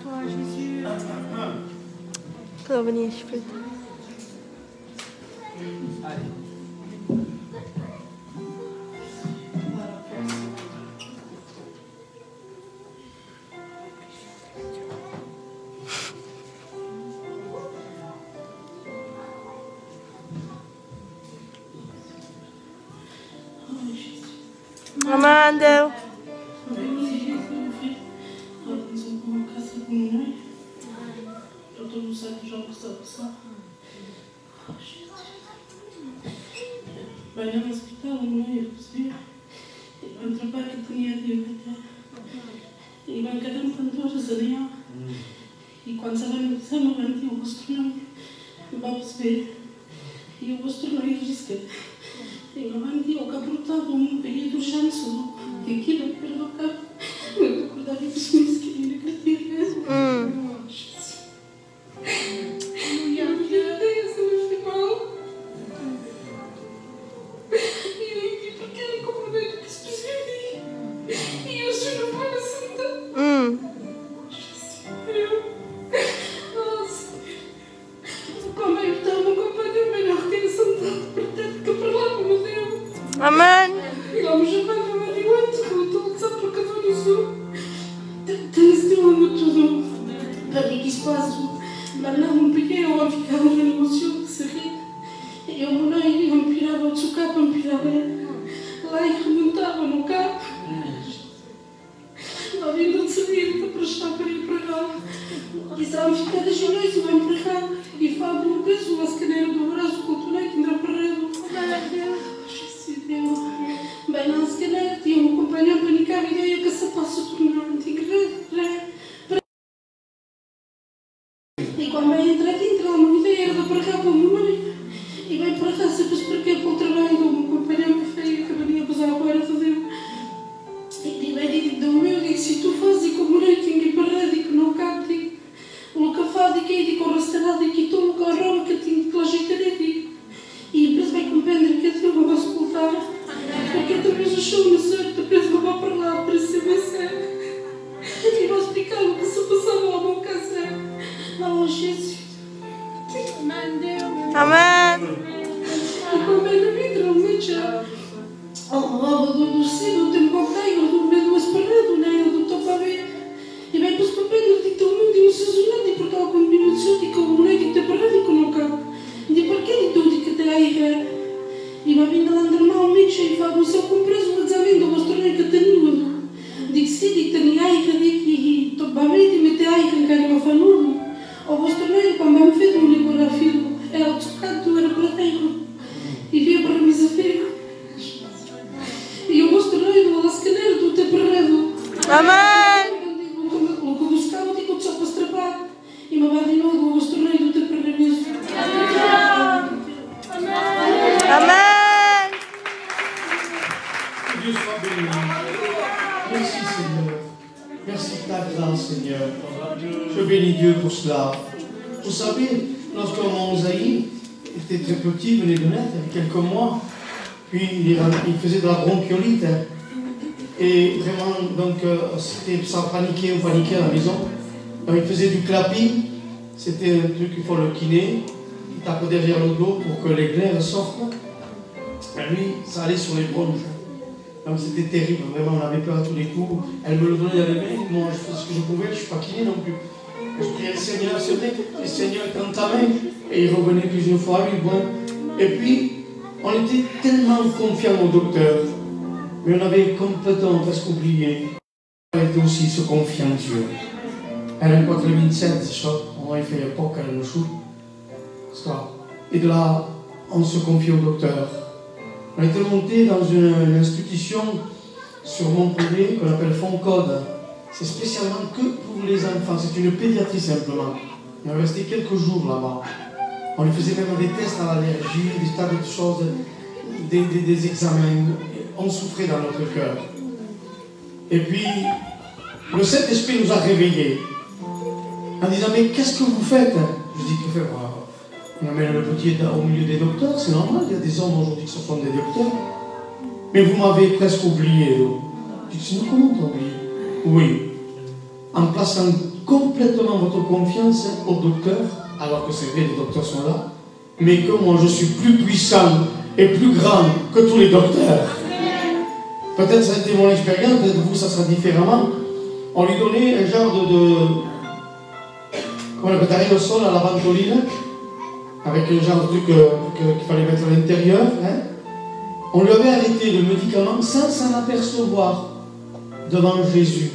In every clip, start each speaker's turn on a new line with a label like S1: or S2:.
S1: toi, Jésus. Ça va venir, je peux.
S2: Amanda.
S3: Vai no hospital, não é possível. Vão trabalhar que tinha de e vão cada tanto horas a dia. E quando sabem que são novamente, eu gosto não. Vai perceber. E eu gosto não ir riscar. E novamente eu acabo de período de janço. E aquilo pelo cabo. Eu acordar e pessoas que ainda acreditam.
S2: Amen.
S3: Bem, não se calhar, tinha um companheiro a panicar a ideia que se passa por não tinha e quando bem entrei, entrou uma ideia era para cá para o meu mãe. E bem para cá, sempre se perquê para o trabalho do meu companheiro que feio, que venha a passar agora a fazer. E bem, digo, do meu, digo, se tu fazes como eu tenho que ir para lá, digo, não cabe, digo, o café, digo, o restaurante, digo, e tu, o roupa que tenho que lá ajeitar, digo. E depois bem compreender que eu não vou escutar. Porque talvez o show no certo, depois vou para lá, para ser bem sério. E vou explicar o que se passava lá no casal. Oh, Jesus.
S2: Amen.
S3: E como é que literalmente a roupa do cedo, tem contém, do meio do esperado, né? Do topo a ver. E bem, depois compreender que tem um mundo e um sazonado, e porque algum minuto, e como não é que tem parado, e como cá. E porque ele tudo que tem aí. E vai vindo lá andar mal, amigo, e fala, o seu compreso, mas já vendo, o torneio que tenho. Digo, sim, digo, tenho aí, e estou para ver, e meter aí, que quero uma fanudo. O vosso torneio, quando me fez, me ligou a filho, é o tocado, era para terra. E via para a mesa feia. E o vosso torneio, o lascaneiro, do teu perredo.
S2: Amém.
S3: O que eu buscava, digo, só para se trapar. E me vai de novo, o vosso torneio, do teu perredo.
S2: Amen.
S4: Dieu soit béni. Merci Seigneur. Merci de ta grâce Seigneur. Je bénis Dieu pour cela. Vous savez, lorsque mon Zaï était très petit, venait de naître, il y a quelques mois, puis il faisait de la bronchiolite. Et vraiment, donc, ça paniquait, on paniquait à la maison. Donc, il faisait du clapping, c'était un truc qu'il faut le kiné. Il tapait derrière le dos pour que les glaires sortent. Et lui, ça allait sur les bronches. Donc c'était terrible, vraiment, on avait peur à tous les coups. Elle me le donnait dans les mains, moi je faisais ce que je pouvais, je ne suis pas kiné non plus. Je priais le Seigneur, c'est vrai, le Seigneur tend ta main. Et il revenait plusieurs fois, lui, bon. Et puis, on était tellement confiants au docteur, mais on avait complètement presque oublié. Elle était aussi se confier en Dieu. Elle a un 27, c'est ça, on a fait un poc à la chou. Et de là, on se confie au docteur. On était monté dans une institution sur Montpellier qu'on appelle Foncode. C'est spécialement que pour les enfants, c'est une pédiatrie simplement. On est resté quelques jours là-bas. On lui faisait même des tests à l'allergie, des tas de choses, des examens. On souffrait dans notre cœur. Et puis, le Saint-Esprit nous a réveillés en disant, mais qu'est-ce que vous faites? Je dis, que faire? On amène le petit au milieu des docteurs, c'est normal, il y a des hommes aujourd'hui qui sont des docteurs. Mais vous m'avez presque oublié. Je dis, sinon comment t'as oublié? Oui, en plaçant complètement votre confiance au docteur, alors que c'est vrai, les docteurs sont là, mais que moi je suis plus puissant et plus grand que tous les docteurs. Peut-être ça a été mon expérience, peut-être vous ça sera différemment. On lui donnait un genre comment on appelle, aérosol à la ventoline, avec un genre de truc qu'il fallait mettre à l'intérieur. Hein. On lui avait arrêté le médicament sans s'en apercevoir devant Jésus.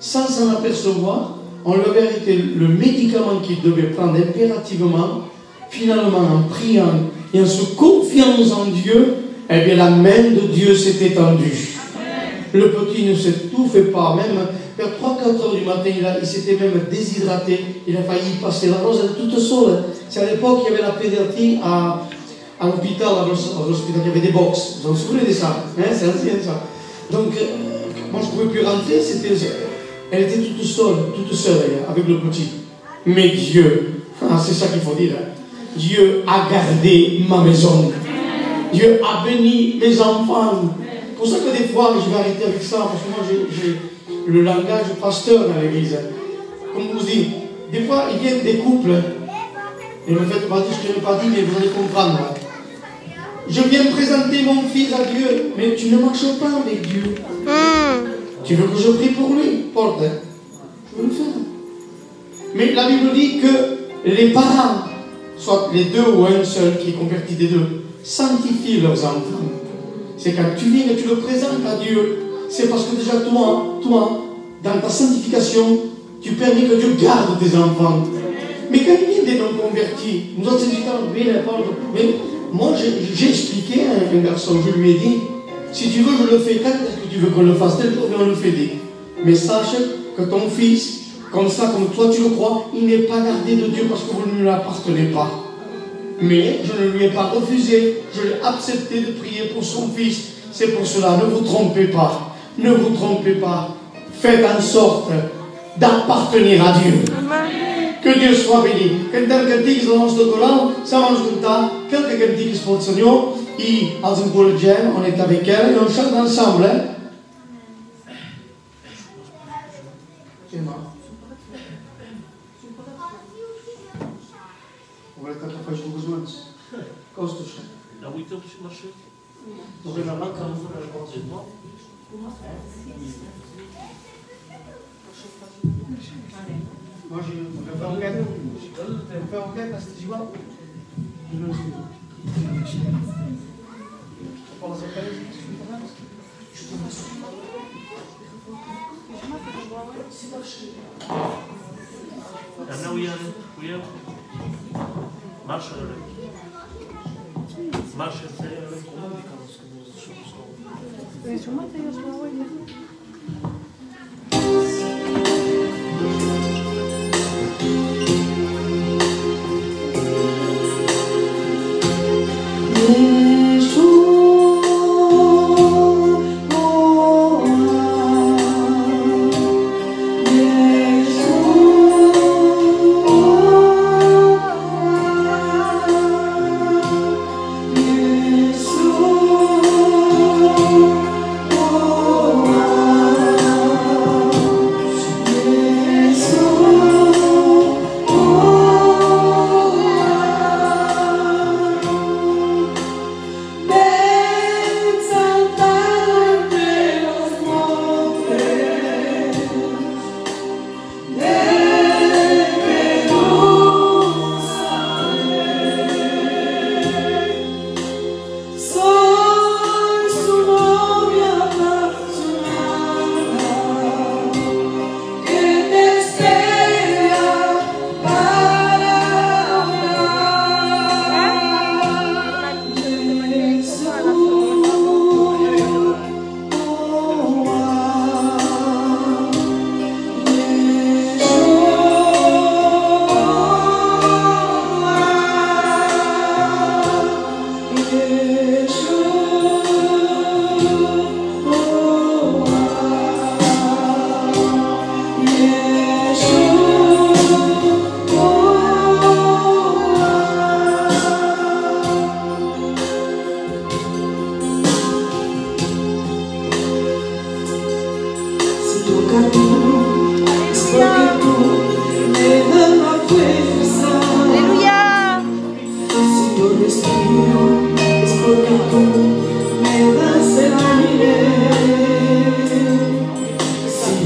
S4: Sans s'en apercevoir, on lui avait arrêté le médicament qu'il devait prendre impérativement. Finalement, en priant et en se confiant en Dieu, eh bien la main de Dieu s'est étendue. Le petit ne s'étouffait pas, même vers 3-4 heures du matin, il s'était même déshydraté, il a failli y passer. La Rose, elle est toute seule. C'est à l'époque qu'il y avait la pédiatrie à l'hôpital, à l'hôpital, il y avait des box. Vous vous souvenez de ça, hein, c'est ancien ça. Donc, moi je ne pouvais plus rentrer, elle était toute seule avec le petit. Mais Dieu, c'est ça qu'il faut dire, hein. Dieu a gardé ma maison. Dieu a béni mes enfants. C'est pour ça que des fois, je vais arrêter avec ça, parce que moi j'ai le langage pasteur dans l'église. Comme vous dites, des fois il vient des couples, et ne me faites pas dire ce que je n'ai pas dit, mais vous allez comprendre. Je viens présenter mon fils à Dieu, mais tu ne marches pas avec Dieu. Tu veux que je prie pour lui? Porte, hein? Je veux le faire. Mais la Bible dit que les parents, soit les deux ou un seul qui est converti des deux, sanctifient leurs enfants. C'est quand tu viens et tu le présentes à Dieu, c'est parce que déjà toi, dans ta sanctification, tu permets que Dieu garde tes enfants. Mais quand il vient des non-convertis, nous autres mais moi j'ai expliqué à un garçon, je lui ai dit, si tu veux je le fais, quand est-ce que tu veux qu'on le fasse? Tel jour, on le fait dit. Mais sache que ton fils, comme ça, comme toi tu le crois, il n'est pas gardé de Dieu parce que vous ne lui appartenez pas. Mais je ne lui ai pas refusé, je l'ai accepté de prier pour son fils. C'est pour cela, ne vous trompez pas, ne vous trompez pas. Faites en sorte d'appartenir à Dieu. Que Dieu soit béni. Cântăm cântigues al nostre coral, să vamos cantar quelques cântigues pour le Seigneur, et els encouragem, on est avec elle, et on chante ensemble. Agora está capaz de algumas mãos. Costas.
S5: Não, então deixa eu mexer.
S4: Não vem na banca, não vou
S5: dar conta de mão.
S4: Moi, je vais faire enquête. Je vais faire enquête parce que tu vois. Je me suis. Je pense à faire.
S5: أنا ويا مارشا سريع
S3: Caminho, escolhe tu.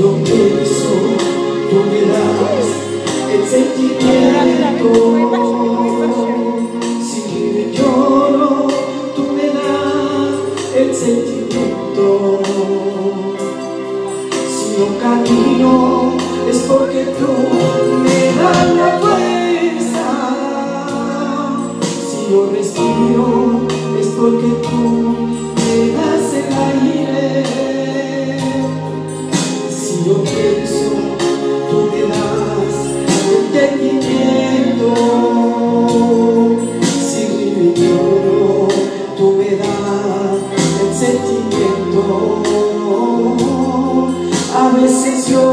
S6: yo pienso, tú me das el sentimiento. Si lloro, tú me das el sentimiento. Si yo camino, es porque tú me das la fuerza. Si yo respiro, es porque tú me das el aire. Si yo pienso, tú me das el entendimiento. Si río y lloro, tú me das el sentimiento. A veces yo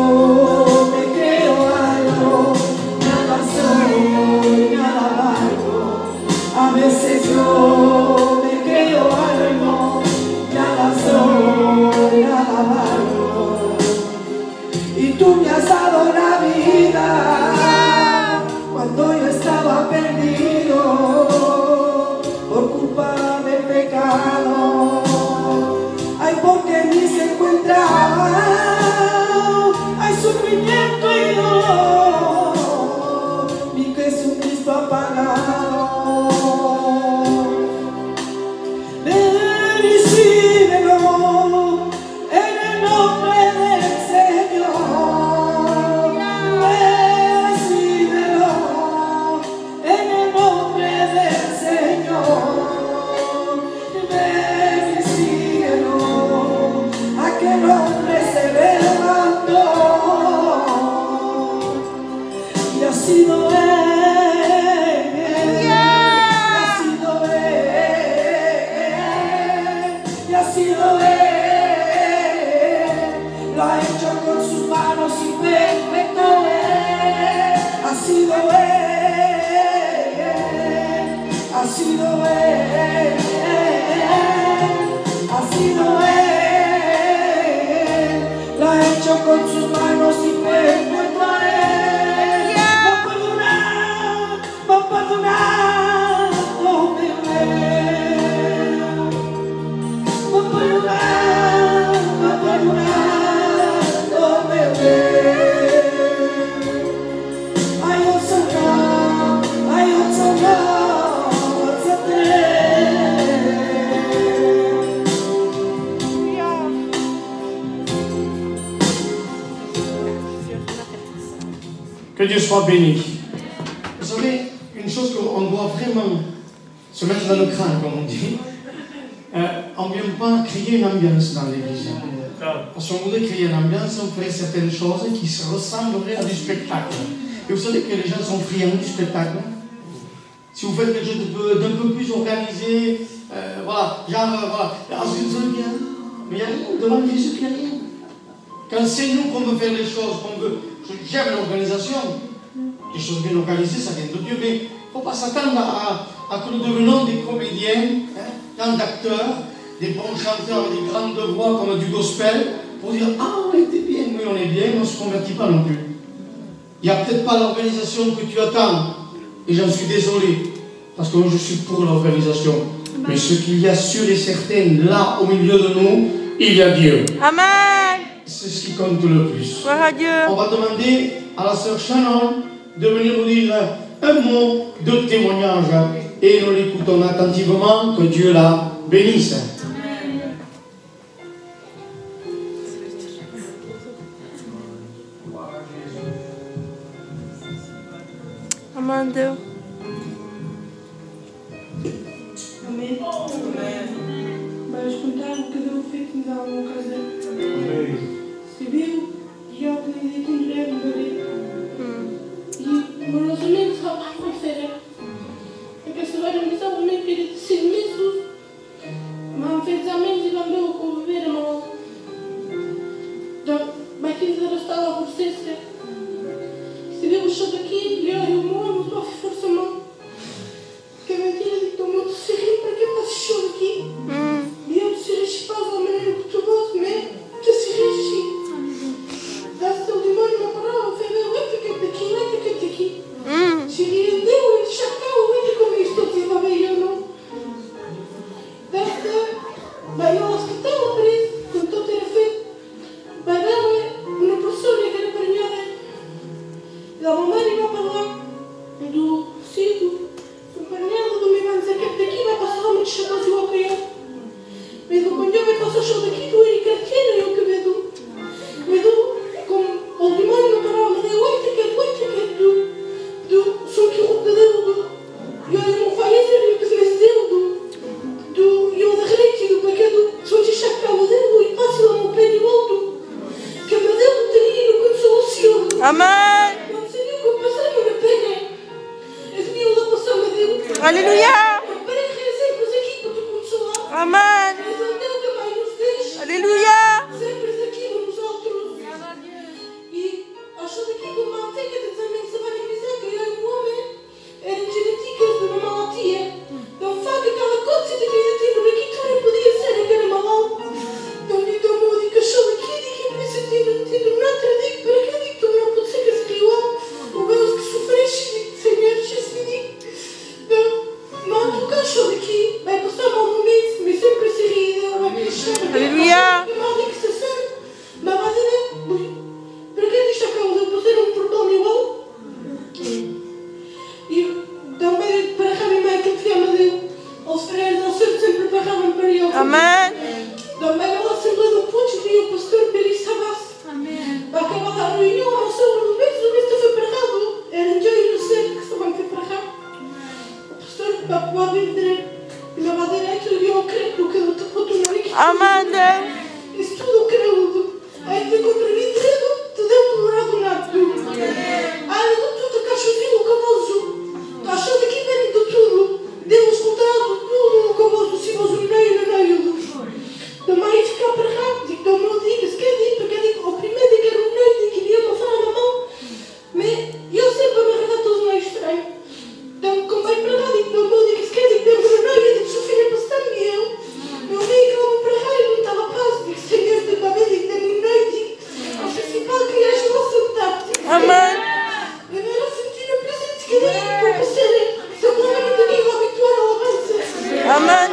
S6: me creo algo, nada soy, nada valgo. A veces yo me creo algo, nada soy, nada valgo. Y tú me has dado la vida cuando yo estaba perdido por culpa del pecado. Ay, porque en mí se encontraba, hay sufrimiento y dolor, mi Jesucristo ha pagado. Recíbelo en el nombre del Señor. Recíbelo en el nombre del Señor. Recíbelo, aquel hombre se levantó y ha sido él. Lo ha hecho con sus manos y perfecto él. Ha sido él, ha sido él, ha sido él. Lo ha hecho con sus manos y perfecto él. Va a perdonar, no me ve. Va a perdonar, no me ve. Ay, oh Señor, ay, oh Señor, se
S4: Que Dieu soit béni. Vous savez, une chose qu'on doit vraiment se mettre dans le crâne, comme on dit, on ne vient pas créer une ambiance dans l'église. Parce qu'on voudrait créer une ambiance, on ferait certaines choses qui se ressembleraient à du spectacle. Et vous savez que les gens sont friands du spectacle. Si vous faites quelque chose d'un peu plus organisé, voilà, genre, voilà, Jésus vient, mais il n'y a rien, devant Jésus, il n'y a rien. Quand c'est nous qu'on veut faire les choses, qu'on veut, j'aime l'organisation, les choses bien organisées, ça vient de Dieu, mais il ne faut pas s'attendre à que nous devenions des comédiens, tant d'acteurs, des bons chanteurs, des grandes voix comme du gospel, pour dire « Ah, on était bien, oui, on est bien, mais on ne se convertit pas non plus. » Il n'y a peut-être pas l'organisation que tu attends, et j'en suis désolé, parce que moi je suis pour l'organisation. Mais ce qu'il y a sûr et certain, là, au milieu de nous, il y a Dieu.
S2: Amen.
S4: C'est ce qui compte le plus.
S2: Gloire à Dieu.
S4: On va demander à la sœur Shannon de venir nous dire un mot de témoignage et nous l'écoutons attentivement, que Dieu la bénisse.
S2: Amen.
S3: Amém. Mas contar o que deu feito me dá uma coisa. Se viu, e eu que nem dei mulher, e morosamente só vai conhecer. É que se vai me dizer o meu querido serviço, mas fez amém e não deu com viver, mas vai que ele estava por ser. Se viu o show daqui, e eu morro, estou a força. da mamãe e vai para lá, do sítio, companheiro do meu irmão dizer que é daqui, vai passar uma de chatas e o ok. Vedo quando eu vai passar só daqui, do Eric Arquena, eu que vedo. Vedo como o limão não parava, mas eu oito que é do som que o dedo, e eu não vai fazer o que fez dedo, e eu da rede, do paquete, só de chacar o dedo e passa lá no pé de volta. Que a meu dedo teria no canto solução.
S2: Amém.
S3: Não sei o que passar na pena. Eu vi lá passar meu dedo.
S2: Aleluia.
S3: Para que recebemos aqui para tu consolar.
S2: Amém.
S3: Mas o Deus também nos deixa.
S2: Aleluia.
S3: Sempre aqui nos outros. E acho daqui que uma anteca de também se vai dizer que eu e o homem eram genéticas de uma malatia. Não faz aquela coisa de que eu tinha aqui que não podia ser aquele malão. Não me deu uma dica só daqui de que eu preciso não acredito para que digo que não pode ser que se criou. O Deus que sofreste, Senhor Jesus. Não tu cachorro aqui, vai passar mal no mês, mas sempre se ri, vai crescer.
S2: Aleluia.
S3: Mas vai dizer, para que disto acaba de fazer um problema igual? E também para a minha mãe que me deu aos freios, ao ser sempre para a para eu.
S2: Amém.
S3: Também ela Assembleia do Ponte e o pastor Peri Sabas.
S2: Amém.
S3: Para acabar a reunião, ao seu no mês, o mês foi para errado. Era eu e o Senhor que estavam aqui para cá. O pastor vai vender e me vai direito e eu creio que eu estou aqui.
S2: Amém.
S3: Isso tudo eu creio. Aí te comprei tudo, tu deu tudo errado nada. Aí eu tudo cachozinho, camoso. Cachorro aqui vem de tudo. Deu escutado tudo, camoso, se nós unimos. Também ficar para cá, digo, não me digas, quer dizer, porque digo, o primeiro dia que era um noite, que queria uma falar na mão, mas eu sempre me arranjar tudo meio estranho. Então, como vai para lá, digo, não me digas, quer dizer, deu uma noite, digo, sou filha bastante, e eu vi que ela para cá, eu não estava a paz, digo, Senhor, digo, a ver, digo, deu uma noite, digo, ao principal, queria ajudar a sentar.
S2: Amém.
S3: Eu era sentir a presença que ele ia para ser, se eu não me tenho habituar a alabança.
S2: Amém.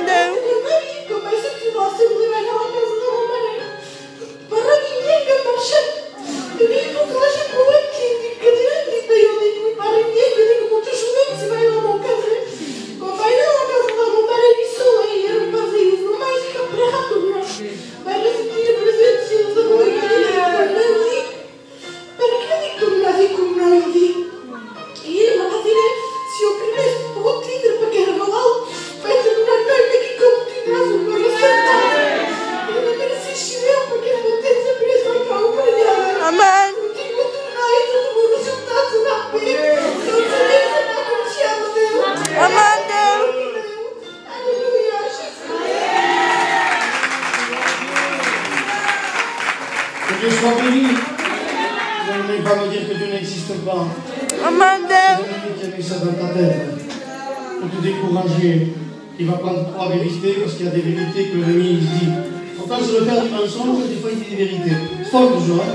S4: Que Dieu soit béni. Ne venez pas me dire que Dieu n'existe pas.
S2: Amém.
S4: L'ennemi qui a mis ça dans ta tête pour te décourager. Il va prendre trois vérités parce qu'il y a des vérités que l'ennemi dit. Pourtant, c'est le père du mensonge, des fois il dit des vérités. C'est pas toujours, hein.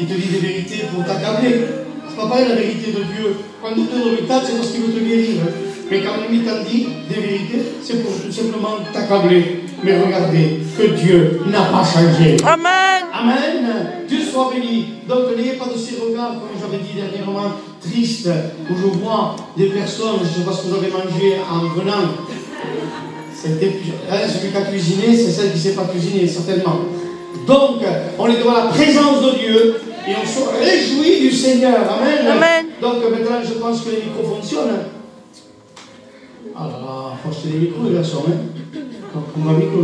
S4: Il te dit des vérités pour t'accabler. C'est pas pareil la vérité de Dieu. Quand il te donne une tâche, c'est parce qu'il veut te guérir. Mais quand l'ennemi t'en dit des vérités, c'est pour tout simplement t'accabler. Mais regardez que Dieu n'a pas changé.
S2: Amen.
S4: Amen. Dieu soit béni. Donc n'ayez pas de ces regards, comme j'avais dit dernièrement, tristes, où je vois des personnes, je ne sais pas ce que vous avez mangé en venant. C'était celui qui a cuisiné, c'est celle qui ne sait pas cuisiner, certainement. Donc, on est devant la présence de Dieu et on se réjouit du Seigneur. Amen.
S2: Amen.
S4: Donc maintenant, je pense que les micros fonctionnent. Ah là là, faut acheter les micros, les garçons. Hein. Donc, on va micro.